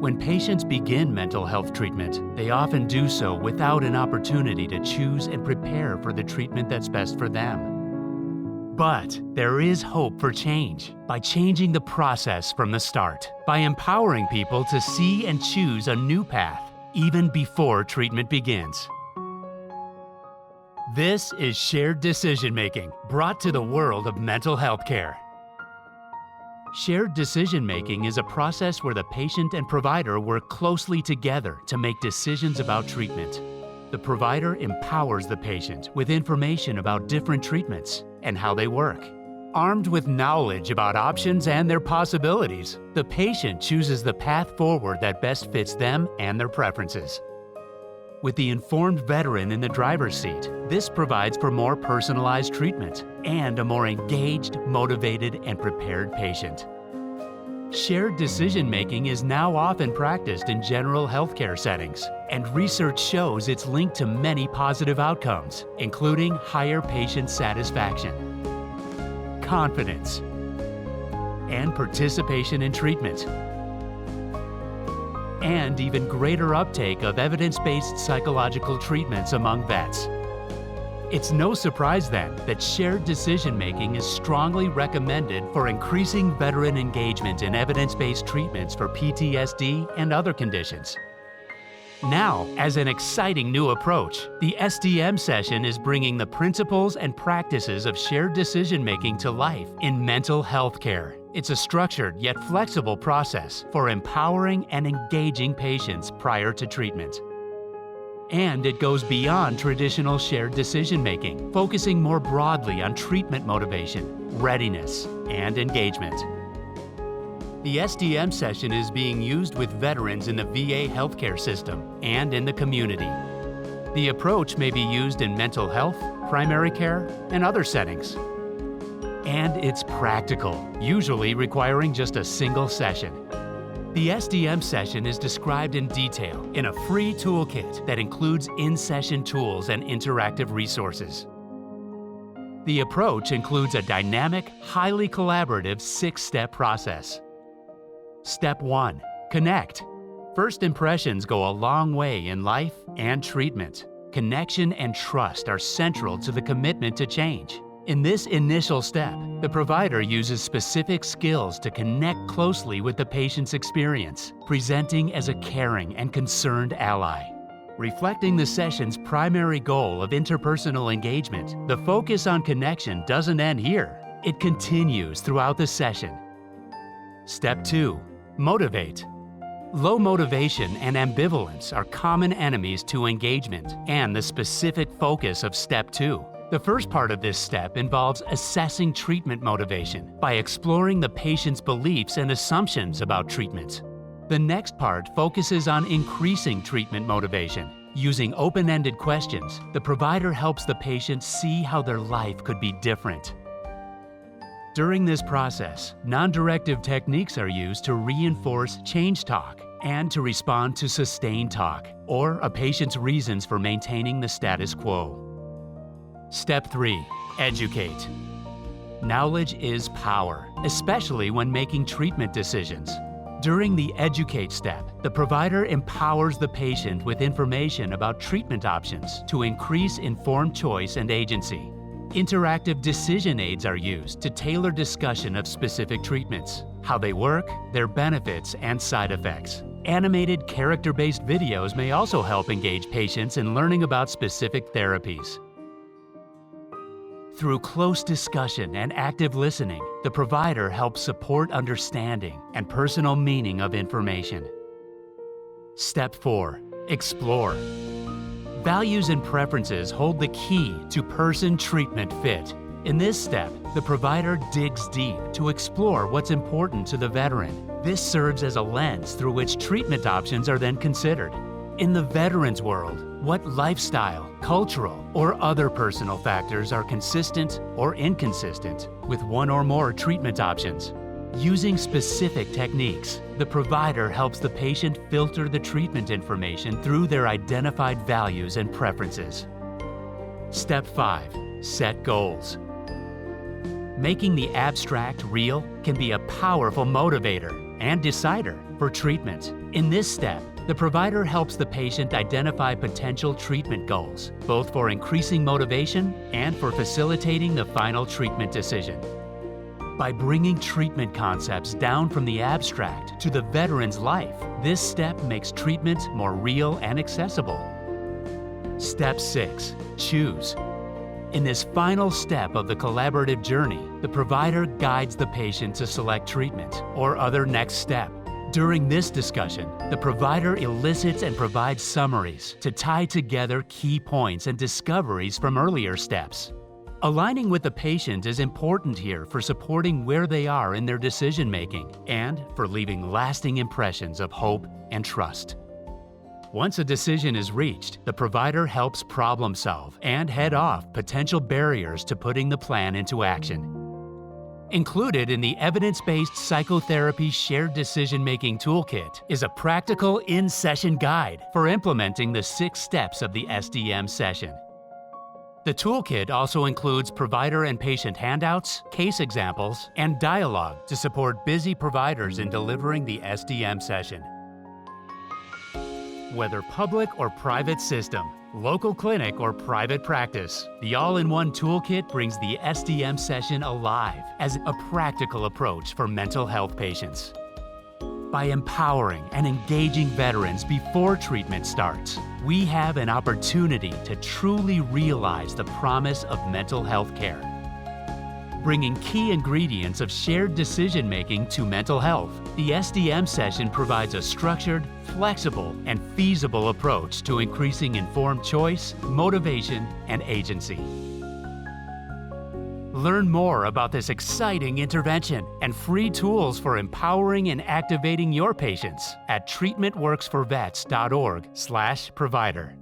When patients begin mental health treatment, they often do so without an opportunity to choose and prepare for the treatment that's best for them. But there is hope for change by changing the process from the start, by empowering people to see and choose a new path even before treatment begins. This is Shared Decision-Making, brought to the world of mental health care. Shared decision-making is a process where the patient and provider work closely together to make decisions about treatment. The provider empowers the patient with information about different treatments and how they work. Armed with knowledge about options and their possibilities, the patient chooses the path forward that best fits them and their preferences. With the informed veteran in the driver's seat, this provides for more personalized treatment and a more engaged, motivated, and prepared patient. Shared decision-making is now often practiced in general healthcare settings, and research shows it's linked to many positive outcomes, including higher patient satisfaction, confidence, and participation in treatment, and even greater uptake of evidence-based psychological treatments among vets. It's no surprise then that shared decision-making is strongly recommended for increasing veteran engagement in evidence-based treatments for PTSD and other conditions. Now, as an exciting new approach, the SDM Session is bringing the principles and practices of shared decision-making to life in mental health care. It's a structured yet flexible process for empowering and engaging patients prior to treatment. And it goes beyond traditional shared decision-making, focusing more broadly on treatment motivation, readiness, and engagement. The SDM Session is being used with veterans in the VA healthcare system and in the community. The approach may be used in mental health, primary care, and other settings. And it's practical, usually requiring just a single session. The SDM Session is described in detail in a free toolkit that includes in-session tools and interactive resources. The approach includes a dynamic, highly collaborative 6-step process. Step 1. Connect. First impressions go a long way in life and treatment. Connection and trust are central to the commitment to change. In this initial step, the provider uses specific skills to connect closely with the patient's experience, presenting as a caring and concerned ally. Reflecting the session's primary goal of interpersonal engagement, the focus on connection doesn't end here. It continues throughout the session. Step 2. Motivate. Low motivation and ambivalence are common enemies to engagement and the specific focus of Step 2. The first part of this step involves assessing treatment motivation by exploring the patient's beliefs and assumptions about treatment. The next part focuses on increasing treatment motivation. Using open-ended questions, the provider helps the patient see how their life could be different. During this process, non-directive techniques are used to reinforce change talk and to respond to sustained talk, or a patient's reasons for maintaining the status quo. Step 3. Educate. Knowledge is power, especially when making treatment decisions. During the educate step, the provider empowers the patient with information about treatment options to increase informed choice and agency. Interactive decision aids are used to tailor discussion of specific treatments, how they work, their benefits, and side effects. Animated character-based videos may also help engage patients in learning about specific therapies. Through close discussion and active listening, the provider helps support understanding and personal meaning of information. Step 4. Explore. Values and preferences hold the key to person-treatment fit. In this step, the provider digs deep to explore what's important to the veteran. This serves as a lens through which treatment options are then considered. In the veteran's world, what lifestyle, cultural, or other personal factors are consistent or inconsistent with one or more treatment options? Using specific techniques, the provider helps the patient filter the treatment information through their identified values and preferences. Step 5. Set goals. Making the abstract real can be a powerful motivator and decider for treatment. In this step, the provider helps the patient identify potential treatment goals, both for increasing motivation and for facilitating the final treatment decision. By bringing treatment concepts down from the abstract to the veteran's life, this step makes treatment more real and accessible. Step 6. Choose. In this final step of the collaborative journey, the provider guides the patient to select treatment or other next step. During this discussion, the provider elicits and provides summaries to tie together key points and discoveries from earlier steps. Aligning with the patient is important here for supporting where they are in their decision-making and for leaving lasting impressions of hope and trust. Once a decision is reached, the provider helps problem solve and head off potential barriers to putting the plan into action. Included in the evidence-based psychotherapy shared decision-making toolkit is a practical in-session guide for implementing the 6 steps of the SDM session. The toolkit also includes provider and patient handouts, case examples, and dialogue to support busy providers in delivering the SDM session. Whether public or private system, local clinic or private practice, the all-in-one toolkit brings the SDM session alive as a practical approach for mental health patients. By empowering and engaging veterans before treatment starts, we have an opportunity to truly realize the promise of mental health care. Bringing key ingredients of shared decision-making to mental health, the SDM session provides a structured, flexible, and feasible approach to increasing informed choice, motivation, and agency. Learn more about this exciting intervention and free tools for empowering and activating your patients at treatmentworksforvets.org/provider.